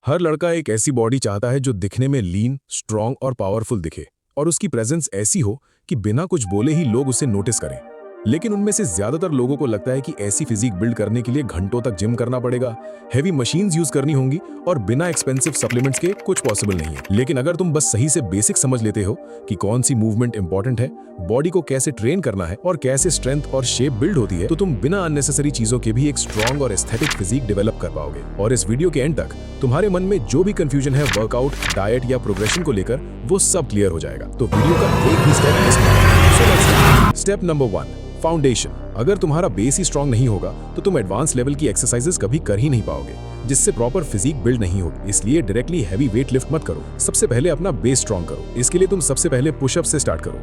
हर लड़का एक ऐसी बॉडी चाहता है जो दिखने में लीन, स्ट्रॉन्ग और पावरफुल दिखे और उसकी प्रेजेंस ऐसी हो कि बिना कुछ बोले ही लोग उसे नोटिस करें। लेकिन उनमें से ज्यादातर लोगों को लगता है कि ऐसी फिजिक बिल्ड करने के लिए घंटों तक जिम करना पड़ेगा, हैवी मशीन्स यूज करनी होंगी और बिना एक्सपेंसिव सप्लीमेंट्स के कुछ पॉसिबल नहीं है। लेकिन अगर तुम बस सही से बेसिक समझ लेते हो कि कौन सी मूवमेंट इंपॉर्टेंट है, बॉडी को कैसे ट्रेन करना है और कैसे स्ट्रेंथ और शेप बिल्ड होती है, तो तुम बिना अननेसेसरी चीजों के भी एक स्ट्रॉन्ग और एस्थेटिक फिजिक डेवलप कर पाओगे। और इस वीडियो के एंड तक तुम्हारे मन में जो भी कंफ्यूजन है वर्कआउट, डाइट या प्रोग्रेशन को लेकर, वो सब क्लियर हो जाएगा। तो वीडियो का एक भी स्टेप मिस मत। Step number 1, foundation. अगर तुम्हारा बेस ही स्ट्रांग नहीं होगा तो तुम एडवांस लेवल की एक्सरसाइजेस कभी कर ही नहीं पाओगे, जिससे प्रॉपर फिजिक बिल्ड नहीं होगी। इसलिए डायरेक्टली हैवी वेट लिफ्ट मत करो, सबसे पहले अपना बेस स्ट्रांग करो। इसके लिए तुम सबसे पहले पुशअप से स्टार्ट करो।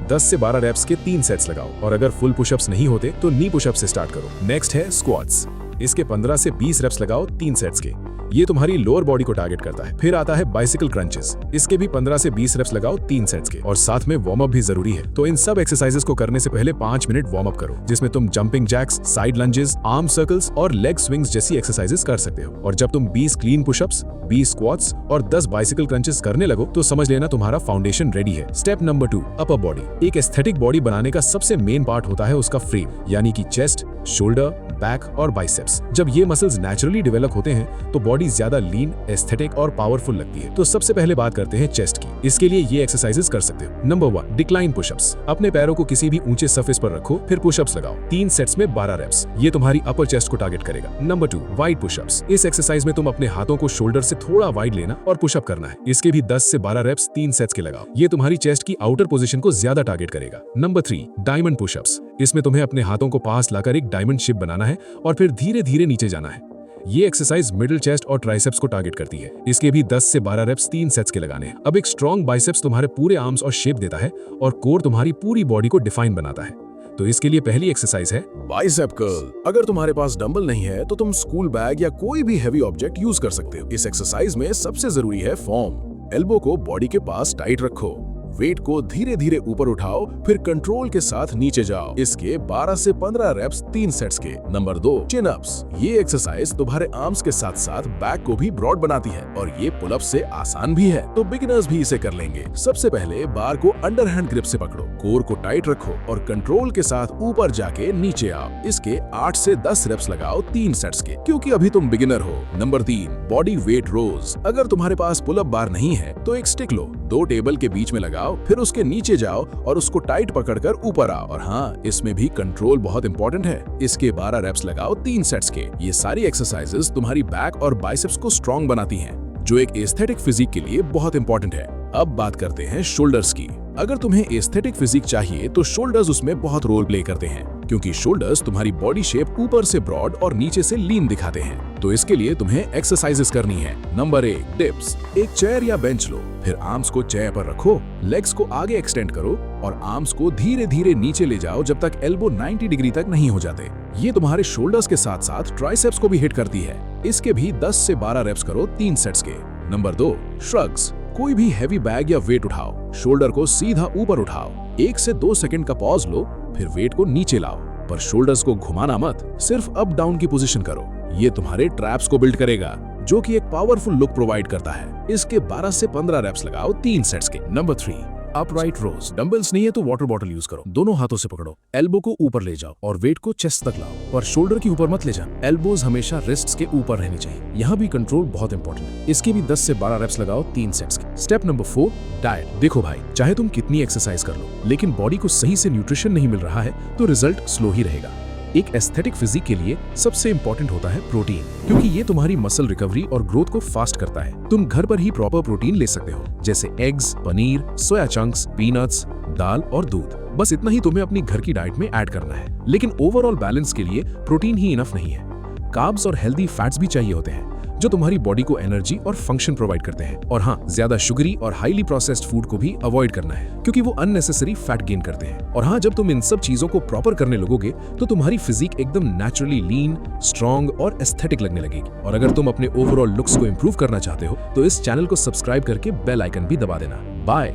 10 से 12 रेप्स के 3 सेट्स लगाओ और अगर फुल पुशअप्स नहीं होते तो नी पुशअप से स्टार्ट करो। नेक्स्ट है स्क्वाट्स। इसके 15 से 20 रेप्स लगाओ 3 सेट्स के। ये तुम्हारी लोअर बॉडी को टारगेट करता है। फिर आता है बाइसिकल क्रंचेस। इसके भी 15 से 20 रेप्स लगाओ 3 सेट्स के और साथ में वार्म अप भी जरूरी है। तो इन सब एक्सरसाइजेस को करने से पहले 5 मिनट वार्म अप करो, जिसमें तुम jumping jacks, side lunges, arm circles और लेग स्विंग्स जैसी एक्सरसाइजेस कर सकते हो। और जब तुम 20 क्लीन पुशअप्स, 20 स्क्वाट्स और 10 बाइसिकल क्रंचेस करने लगो तो समझ लेना तुम्हारा फाउंडेशन रेडी है। Step number 2, upper body. एक एस्थेटिक बॉडी बनाने का सबसे मेन पार्ट होता है उसका फ्रेम, यानी कि चेस्ट, शोल्डर, बैक और बाइसेप्स। जब ये मसल्स नेचुरली डेवलप होते हैं तो बॉडी ज्यादा लीन, एस्थेटिक और पावरफुल लगती है। तो सबसे पहले बात करते हैं चेस्ट की। इसके लिए ये एक्सरसाइजेस कर सकते हो। Number 1, decline pushups. अपने पैरों को किसी भी ऊंचे सरफेस पर रखो, फिर पुशअप्स लगाओ 3 सेट्स में 12 रेप्स। ये तुम्हारी अपर चेस्ट को टारगेट करेगा। Number 2, wide pushups. इस एक्सरसाइज में तुम अपने हाथों को शोल्डर से थोड़ा वाइड लेना और पुशअप करना है। इसके भी 10 से 12 रेप्स 3 सेट्स के लगाओ। ये तुम्हारी चेस्ट की आउटर पोजीशन को ज्यादा टारगेट करेगा। Number 3, diamond pushups. इसमें तुम्हें अपने हाथों को पास लाकर एक डायमंड शेप बनाना है और फिर धीरे धीरे नीचे जाना है। ये एक्सरसाइज मिडिल चेस्ट और ट्राइसेप्स को टारगेट करती है। इसके भी 10 से 12 रेप्स 3 सेट्स के लगाने हैं। अब एक स्ट्रॉन्ग बाइसेप्स तुम्हारे पूरे आर्म्स और शेप देता है और कोर तुम्हारी पूरी बॉडी को डिफाइन बनाता है। तो इसके लिए पहली एक्सरसाइज है बाइसेप कर्ल। अगर तुम्हारे पास डंबल नहीं है तो तुम स्कूल बैग या कोई भी हैवी ऑब्जेक्ट यूज कर सकते हो। इस एक्सरसाइज में सबसे जरूरी है फॉर्म। एल्बो को बॉडी के पास टाइट रखो, वेट को धीरे धीरे ऊपर उठाओ, फिर कंट्रोल के साथ नीचे जाओ। इसके 12 से 15 रेप्स 3 सेट्स के। Number 2, chin ups. ये एक्सरसाइज तुम्हारे आर्म्स के साथ साथ बैक को भी ब्रॉड बनाती है और ये पुल अप से आसान भी है, तो बिगिनर्स भी इसे कर लेंगे। सबसे पहले बार को अंडर हैंड ग्रिप से पकड़ो, कोर को टाइट रखो और कंट्रोल के साथ ऊपर जाके नीचे आओ। इसके 8 से 10 रेप्स लगाओ 3 सेट्स के, क्योंकि अभी तुम बिगिनर हो। नंबर 3, बॉडी वेट रोज। अगर तुम्हारे पास पुल अप बार नहीं है तो एक स्टिक लो, 2 टेबल के बीच में लगाओ, फिर उसके नीचे जाओ और उसको टाइट पकड़कर ऊपर आओ। और हाँ, इसमें भी कंट्रोल बहुत इंपॉर्टेंट है। इसके 12 रेप्स लगाओ 3 सेट्स के। ये सारी एक्सरसाइजेस तुम्हारी बैक और बाइसेप्स को स्ट्रॉन्ग बनाती हैं, जो एक एस्थेटिक फिजिक के लिए बहुत इंपॉर्टेंट है। अब बात करते हैं शोल्डर्स की। अगर तुम्हें एस्थेटिक फिजिक चाहिए तो शोल्डर्स उसमें बहुत रोल प्ले करते हैं, क्योंकि शोल्डर्स तुम्हारी बॉडी शेप ऊपर से ब्रॉड और नीचे से लीन दिखाते हैं। तो इसके लिए तुम्हें एक्सरसाइजेस करनी है। Number 1, dips. एक चेयर या बेंच लो, फिर आर्म्स को चेयर पर रखो, लेग्स को आगे एक्सटेंड करो और आर्म्स को धीरे धीरे नीचे ले जाओ जब तक एल्बो 90 डिग्री तक नहीं हो जाते। ये तुम्हारे शोल्डर्स के साथ साथ ट्राइसेप्स को भी हिट करती है। इसके भी 10 से 12 रेप्स करो 3 सेट्स के। Number 2, shrugs. कोई भी हैवी बैग या वेट उठाओ, शोल्डर को सीधा ऊपर उठाओ, 1 से 2 सेकंड का पॉज लो, फिर वेट को नीचे लाओ, पर शोल्डर्स को घुमाना मत, सिर्फ अप डाउन की पोजीशन करो। ये तुम्हारे ट्रैप्स को बिल्ड करेगा, जो कि एक पावरफुल लुक प्रोवाइड करता है। इसके 12 से 15 रेप्स लगाओ 3 सेट्स के। नंबर 3, अपराइट रोज। डंबल्स नहीं है तो वाटर बॉटल यूज करो, दोनों हाथों से पकड़ो, एल्बो को ऊपर ले जाओ और वेट को चेस्ट तक लाओ, पर शोल्डर के ऊपर मत ले जाओ। एल्बोज हमेशा रिस्ट्स के ऊपर रहनी चाहिए। यहाँ भी कंट्रोल बहुत इंपॉर्टेंट है। इसके भी 10 से 12 रेप्स लगाओ 3 सेट्स के। Step number 4, diet. देखो भाई, चाहे तुम कितनी एक्सरसाइज कर लो, लेकिन बॉडी को सही से न्यूट्रिशन नहीं मिल रहा है तो रिजल्ट स्लो ही रहेगा। एक एस्थेटिक फिजिक के लिए सबसे इंपॉर्टेंट होता है प्रोटीन, क्योंकि ये तुम्हारी मसल रिकवरी और ग्रोथ को फास्ट करता है। तुम घर पर ही प्रॉपर प्रोटीन ले सकते हो, जैसे eggs, paneer, soya chunks, peanuts, दाल और दूध। बस इतना ही तुम्हें अपनी घर की डाइट में ऐड करना है। लेकिन ओवरऑल बैलेंस के लिए प्रोटीन ही इनफ नहीं है। कार्ब्स और हेल्दी फैट्स भी चाहिए होते हैं, जो तुम्हारी बॉडी को एनर्जी और फंक्शन प्रोवाइड करते हैं। और हाँ, ज्यादा शुगरी और हाईली प्रोसेस्ड फूड को भी अवॉइड करना है, क्योंकि वो अननेसेसरी फैट गेन करते हैं। और हाँ, जब तुम इन सब चीजों को प्रॉपर करने लगोगे तो तुम्हारी फिजिक एकदम नेचुरली लीन, स्ट्रॉन्ग और एस्थेटिक लगने लगेगी। और अगर तुम अपने ओवरऑल लुक्स को इंप्रूव करना चाहते हो तो इस चैनल को सब्सक्राइब करके बेल आइकन भी दबा देना। बाय।